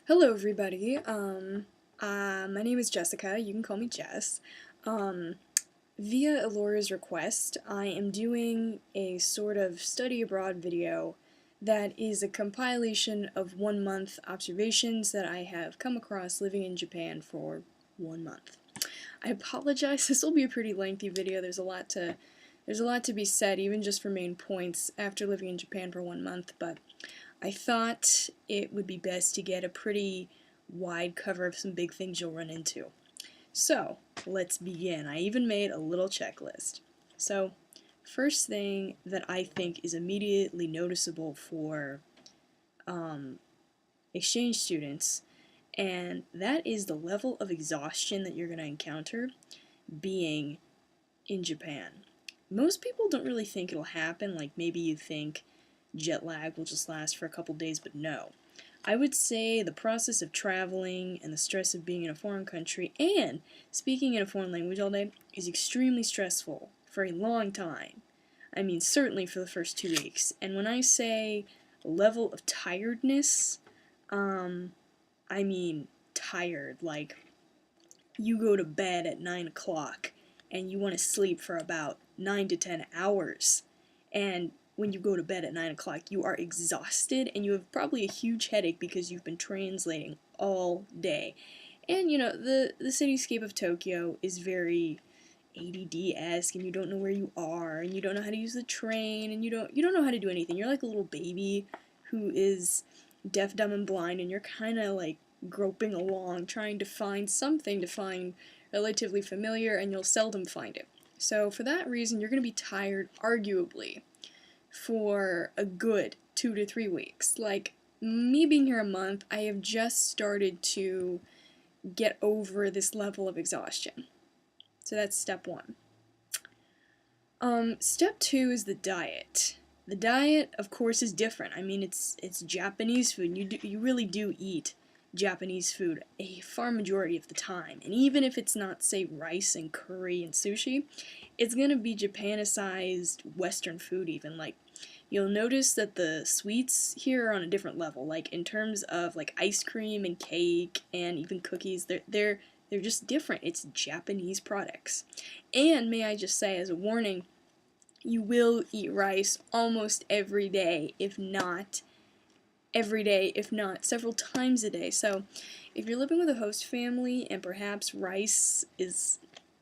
Hello, everybody. My name is Jessica. You can call me Jess. Um, Via Alora's request, I am doing a sort of study abroad video that is a compilation of 1 month observations that I have come across living in Japan for 1 month. I apologize. This will be a pretty lengthy video. There's a lot to be said, even just for main points after living in Japan for 1 month, but I thought it would be best to get a pretty wide cover of some big things you'll run into. So, let's begin. I even made a little checklist. So, first thing that I think is immediately noticeable for exchange students, and that is the level of exhaustion that you're going to encounter being in Japan. Most people don't really think it'll happen, like maybe you think jet lag will just last for a couple days, but no. I would say the process of traveling and the stress of being in a foreign country and speaking in a foreign language all day is extremely stressful for a long time. I mean, certainly for the first 2 weeks. And when I say level of tiredness, I mean tired. Like, you go to bed at 9 o'clock and you want to sleep for about 9 to 10 hours. And when you go to bed at 9 o'clock, you are exhausted and you have probably a huge headache because you've been translating all day. And you know, the cityscape of Tokyo is very ADD-esque, and you don't know where you are, and you don't know how to use the train, and you don't know how to do anything. You're like a little baby who is deaf, dumb, and blind, and you're kind of like groping along, trying to find something to find relatively familiar, and you'll seldom find it. So for that reason, you're going to be tired, arguably, for a good 2 to 3 weeks. Like, me being here a month, I have just started to get over this level of exhaustion. So that's step one. Step two is the diet. The diet, of course, is different. I mean, it's Japanese food. You really do eat Japanese food a far majority of the time. And even if it's not, say, rice and curry and sushi, it's gonna be Japanicized Western food even. Like, you'll notice that the sweets here are on a different level. Like, in terms of, like, ice cream and cake and even cookies, they're just different. It's Japanese products. And may I just say, as a warning, you will eat rice almost every day, if not several times a day. So if you're living with a host family and perhaps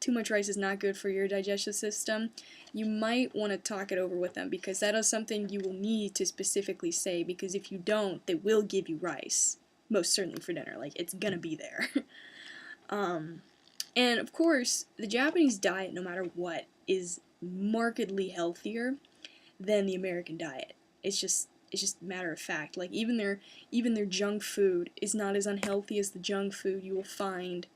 too much rice is not good for your digestive system, you might want to talk it over with them, because that is something you will need to specifically say, because if you don't, they will give you rice, most certainly for dinner. Like, it's gonna be there. And of course, the Japanese diet, no matter what, is markedly healthier than the American diet. It's just a matter of fact. Like, even their junk food is not as unhealthy as the junk food you will find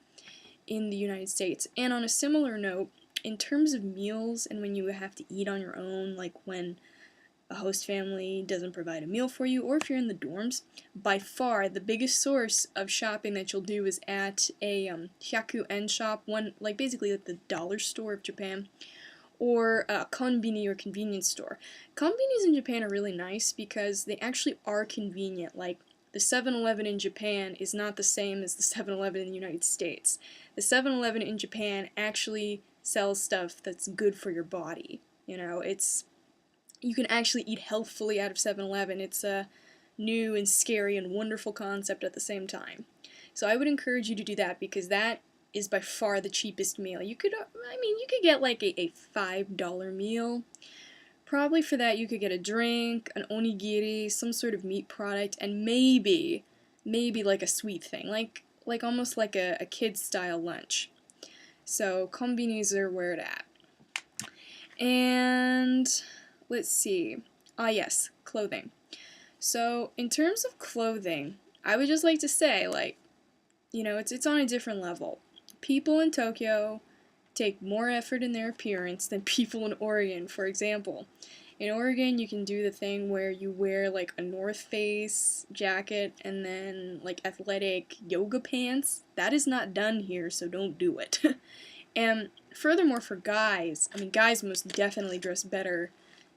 in the United States. And on a similar note, in terms of meals and when you have to eat on your own, like when a host family doesn't provide a meal for you, or if you're in the dorms, by far the biggest source of shopping that you'll do is at a 100 shop, like basically like the dollar store of Japan, or a konbini or convenience store. Konbinis in Japan are really nice because they actually are convenient. Like, the 7-Eleven in Japan is not the same as the 7-Eleven in the United States. The 7-Eleven in Japan actually sells stuff that's good for your body. You know, you can actually eat healthfully out of 7-Eleven. It's a new and scary and wonderful concept at the same time. So I would encourage you to do that, because that is by far the cheapest meal. You could get like a $5 meal. Probably for that you could get a drink, an onigiri, some sort of meat product, and maybe like a sweet thing, like almost like a kid's style lunch. So konbinis are where it's at. And let's see. Ah, yes, clothing. So, in terms of clothing, I would just like to say, like, you know, it's on a different level. People in Tokyo take more effort in their appearance than people in Oregon, for example. In Oregon, you can do the thing where you wear, like, a North Face jacket and then, like, athletic yoga pants. That is not done here, so don't do it. And furthermore, for guys, I mean, guys most definitely dress better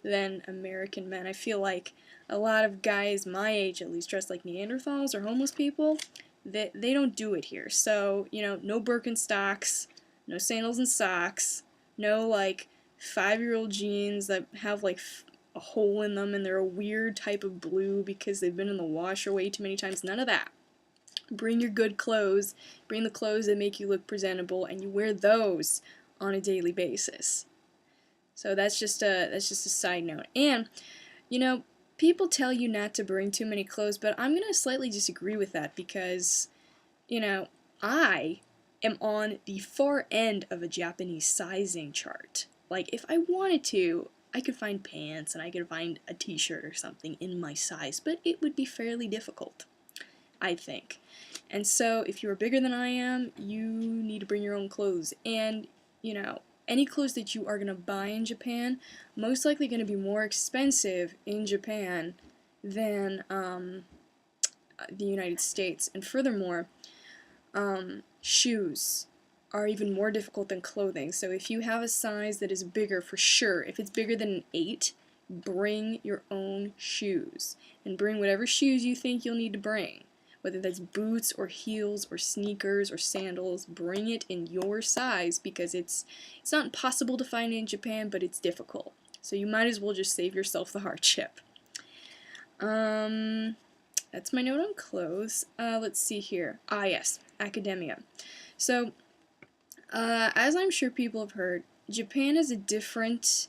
than American men. I feel like a lot of guys my age at least dress like Neanderthals or homeless people. They don't do it here. So, you know, no Birkenstocks, no sandals and socks, no like 5-year-old jeans that have like a hole in them and they're a weird type of blue because they've been in the washer way too many times. None of that. Bring your good clothes, bring the clothes that make you look presentable, and you wear those on a daily basis. So that's just a side note. And you know, people tell you not to bring too many clothes, but I'm going to slightly disagree with that because, you know, I am on the far end of a Japanese sizing chart. Like, if I wanted to, I could find pants and I could find a t-shirt or something in my size, but it would be fairly difficult, I think. And so, if you are bigger than I am, you need to bring your own clothes. And, you know, any clothes that you are going to buy in Japan, most likely going to be more expensive in Japan than the United States. And furthermore, shoes are even more difficult than clothing. So if you have a size that is bigger, for sure, if it's bigger than an 8, bring your own shoes. And bring whatever shoes you think you'll need to bring. Whether that's boots or heels or sneakers or sandals, bring it in your size because it's not impossible to find in Japan, but it's difficult. So you might as well just save yourself the hardship. That's my note on clothes. Let's see here. Ah, yes, academia. So, as I'm sure people have heard, Japan has a different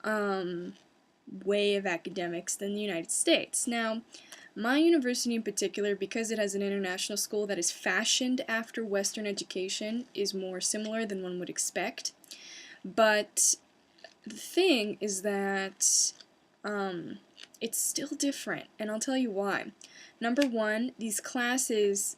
way of academics than the United States. Now, my university in particular, because it has an international school that is fashioned after Western education, is more similar than one would expect. But the thing is that it's still different, and I'll tell you why. Number one, these classes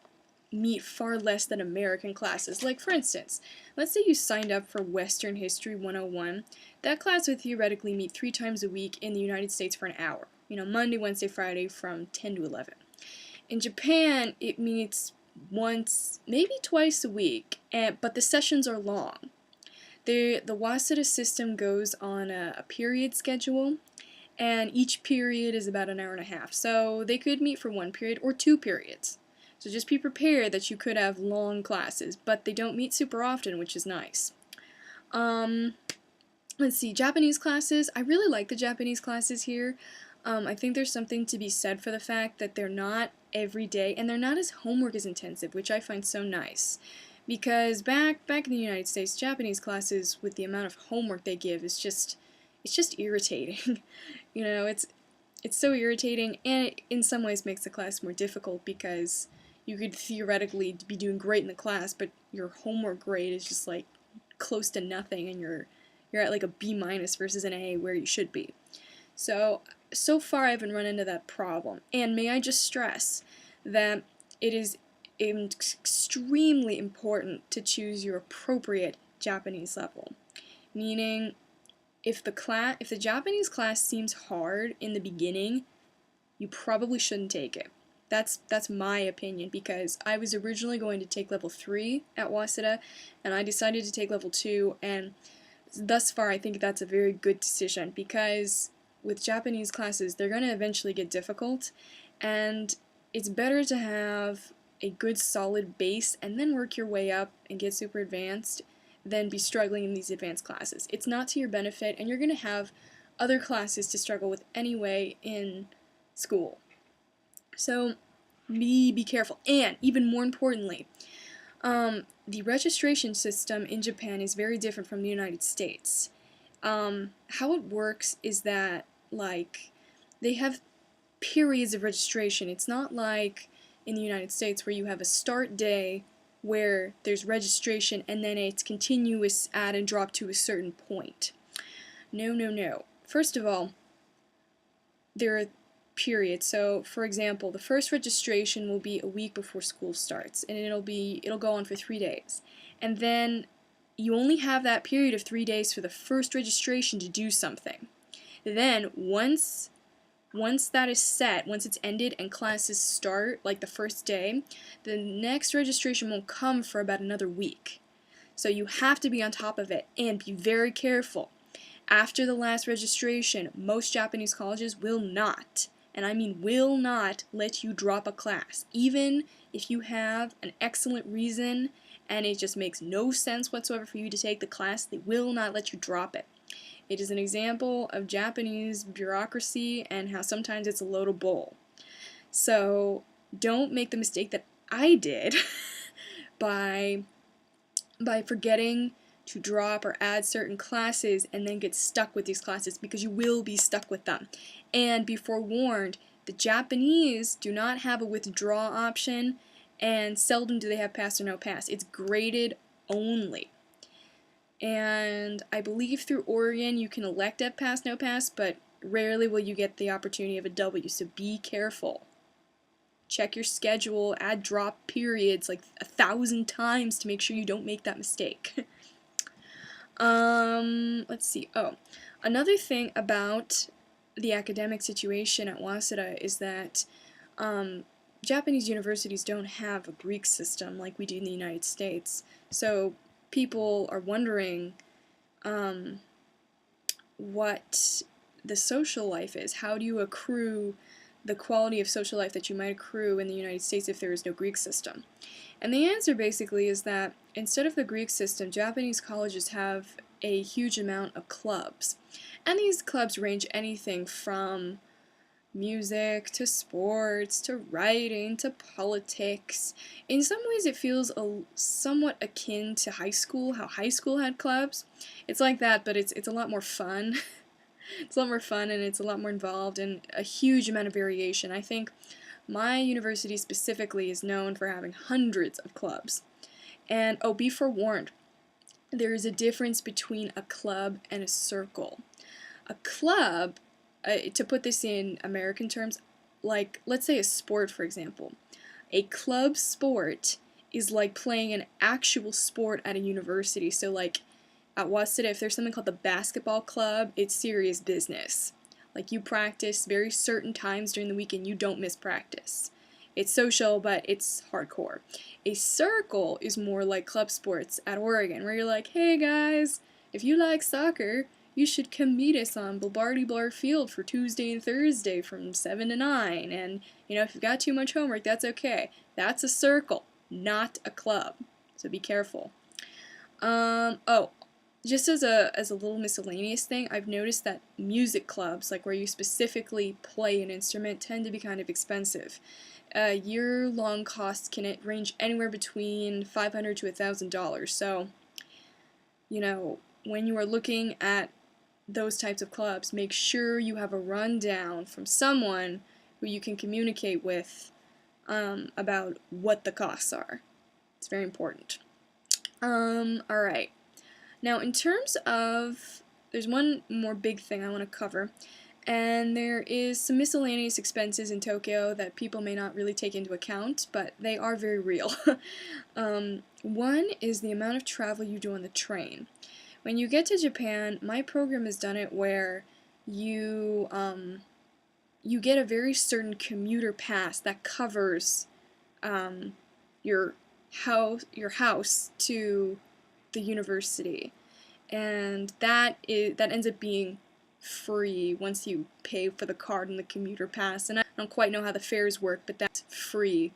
meet far less than American classes. Like, for instance, let's say you signed up for Western History 101. That class would theoretically meet 3 times a week in the United States for an hour. You know, Monday, Wednesday, Friday from 10 to 11. In Japan, it meets once, maybe twice a week, but the sessions are long. The Waseda system goes on a period schedule, and each period is about an hour and a half. So they could meet for 1 period or 2 periods. So just be prepared that you could have long classes, but they don't meet super often, which is nice. Let's see, Japanese classes. I really like the Japanese classes here. I think there's something to be said for the fact that they're not every day, and they're not as homework as intensive, which I find so nice. Because back in the United States, Japanese classes, with the amount of homework they give, it's just irritating. You know, it's so irritating, and it in some ways makes the class more difficult because you could theoretically be doing great in the class, but your homework grade is just like close to nothing, and you're at like a B- versus an A where you should be. So far I haven't run into that problem. And may I just stress that it is extremely important to choose your appropriate Japanese level. Meaning, if the Japanese class seems hard in the beginning, you probably shouldn't take it. That's my opinion, because I was originally going to take level 3 at Waseda, and I decided to take level 2, and thus far I think that's a very good decision, because with Japanese classes, they're going to eventually get difficult, and it's better to have a good solid base and then work your way up and get super advanced than be struggling in these advanced classes. It's not to your benefit, and you're going to have other classes to struggle with anyway in school. So be careful. And even more importantly, the registration system in Japan is very different from the United States. How it works is that, like, they have periods of registration. It's not like in the United States where you have a start day where there's registration and then it's continuous add and drop to a certain point. No. First of all, there are periods. So, for example, the first registration will be a week before school starts, and it'll go on for 3 days. And then you only have that period of 3 days for the first registration to do something. Then, once that is set, once it's ended and classes start, like the first day, the next registration won't come for about another week. So you have to be on top of it, and be very careful. After the last registration, most Japanese colleges will not and I mean will not, let you drop a class. Even if you have an excellent reason and it just makes no sense whatsoever for you to take the class, they will not let you drop it. It is an example of Japanese bureaucracy and how sometimes it's a load of bull. So don't make the mistake that I did by forgetting to drop or add certain classes and then get stuck with these classes, because you will be stuck with them. And be forewarned, the Japanese do not have a withdraw option, and seldom do they have pass or no pass. It's graded only. And I believe through Oregon you can elect at pass no pass, but rarely will you get the opportunity of a W, so be careful. Check your schedule, add drop periods like 1,000 times to make sure you don't make that mistake. Let's see. Oh, another thing about the academic situation at Waseda is that Japanese universities don't have a Greek system like we do in the United States. So people are wondering what the social life is. How do you accrue the quality of social life that you might accrue in the United States if there is no Greek system? And the answer basically is that instead of the Greek system, Japanese colleges have a huge amount of clubs. And these clubs range anything from music to sports to writing to politics. In some ways it feels somewhat akin to high school, how high school had clubs. It's like that, but it's a lot more fun. It's a lot more fun, and it's a lot more involved, and a huge amount of variation. I think my university specifically is known for having hundreds of clubs. And oh, be forewarned, there is a difference between a club and a circle. A club, to put this in American terms, like let's say a sport, for example. A club sport is like playing an actual sport at a university. So like at Waseda, if there's something called the basketball club, it's serious business. Like you practice very certain times during the week and you don't miss practice. It's social, but it's hardcore. A circle is more like club sports at Oregon, where you're like, hey guys, if you like soccer, you should come meet us on Bulbardi Blar Field for Tuesday and Thursday from 7 to 9. And, if you've got too much homework, that's okay. That's a circle, not a club. So be careful. Just as a little miscellaneous thing, I've noticed that music clubs, like where you specifically play an instrument, tend to be kind of expensive. Year-long costs can range anywhere between $500 to $1,000. So, when you are looking at those types of clubs, make sure you have a rundown from someone who you can communicate with about what the costs are. It's very important. Alright. Now, in terms of, there's one more big thing I want to cover, and there is some miscellaneous expenses in Tokyo that people may not really take into account, but they are very real. One is the amount of travel you do on the train. When you get to Japan, my program has done it where you get a very certain commuter pass that covers your house to the university, and that ends up being free once you pay for the card and the commuter pass. And I don't quite know how the fares work, but that's free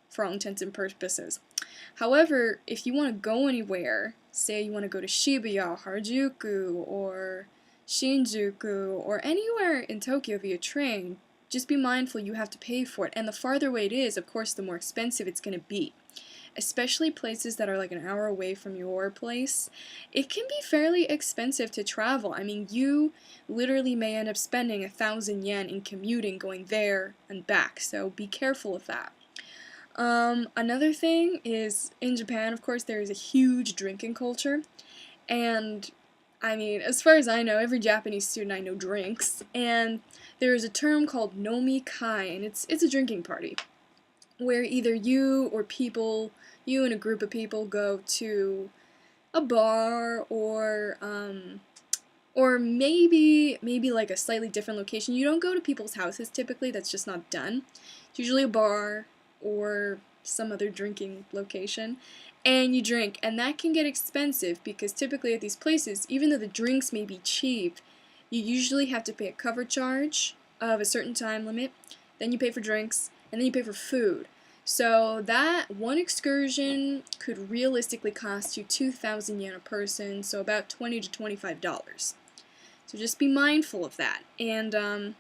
for all intents and purposes. However, if you want to go anywhere, say you want to go to Shibuya, Harajuku, or Shinjuku, or anywhere in Tokyo via train, just be mindful you have to pay for it. And the farther away it is, of course, the more expensive it's going to be. Especially places that are like an hour away from your place, it can be fairly expensive to travel. I mean, you literally may end up spending 1,000 yen in commuting going there and back, so be careful of that. Another thing is, in Japan, of course, there is a huge drinking culture, and I mean, as far as I know, every Japanese student I know drinks, and there is a term called nomikai, and it's a drinking party, where either you and a group of people go to a bar or maybe like a slightly different location. You don't go to people's houses typically, that's just not done. It's usually a bar or some other drinking location, and you drink, and that can get expensive because typically at these places, even though the drinks may be cheap, you usually have to pay a cover charge of a certain time limit, then you pay for drinks, and then you pay for food. So that one excursion could realistically cost you 2,000 yen a person, so about $20 to $25. So just be mindful of that. And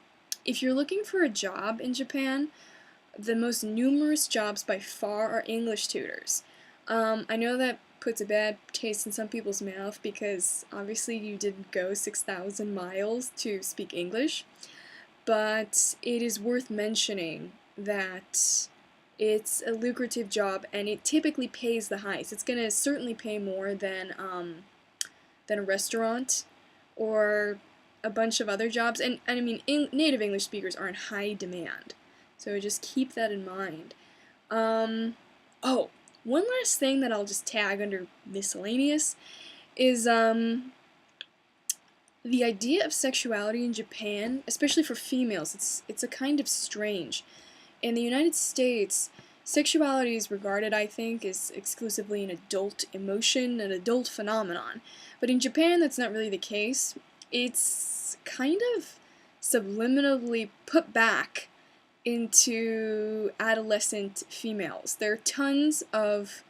if you're looking for a job in Japan, the most numerous jobs by far are English tutors. I know that puts a bad taste in some people's mouth because obviously you didn't go 6,000 miles to speak English, but it is worth mentioning that it's a lucrative job and it typically pays the highest. It's going to certainly pay more than a restaurant or a bunch of other jobs. And I mean, native English speakers are in high demand. So just keep that in mind. Oh, one last thing that I'll just tag under miscellaneous is the idea of sexuality in Japan, especially for females. It's a kind of strange. In the United States, sexuality is regarded, I think, as exclusively an adult emotion, an adult phenomenon. But in Japan, that's not really the case. It's kind of subliminally put back into adolescent females. There are tons of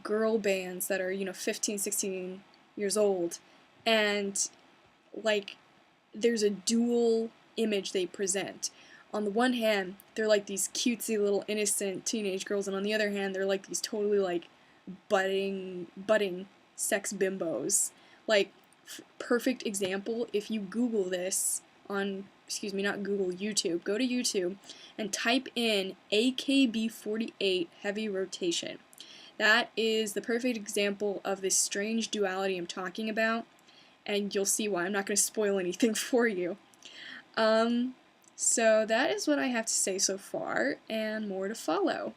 girl bands that are, 15, 16 years old, and like there's a dual image they present. On the one hand, they're like these cutesy little innocent teenage girls, and on the other hand, they're like these totally like budding sex bimbos. Like, perfect example, if you Google this on, not Google, YouTube, go to YouTube and type in AKB48 heavy rotation. That is the perfect example of this strange duality I'm talking about, and you'll see why. I'm not going to spoil anything for you. So that is what I have to say so far, and more to follow.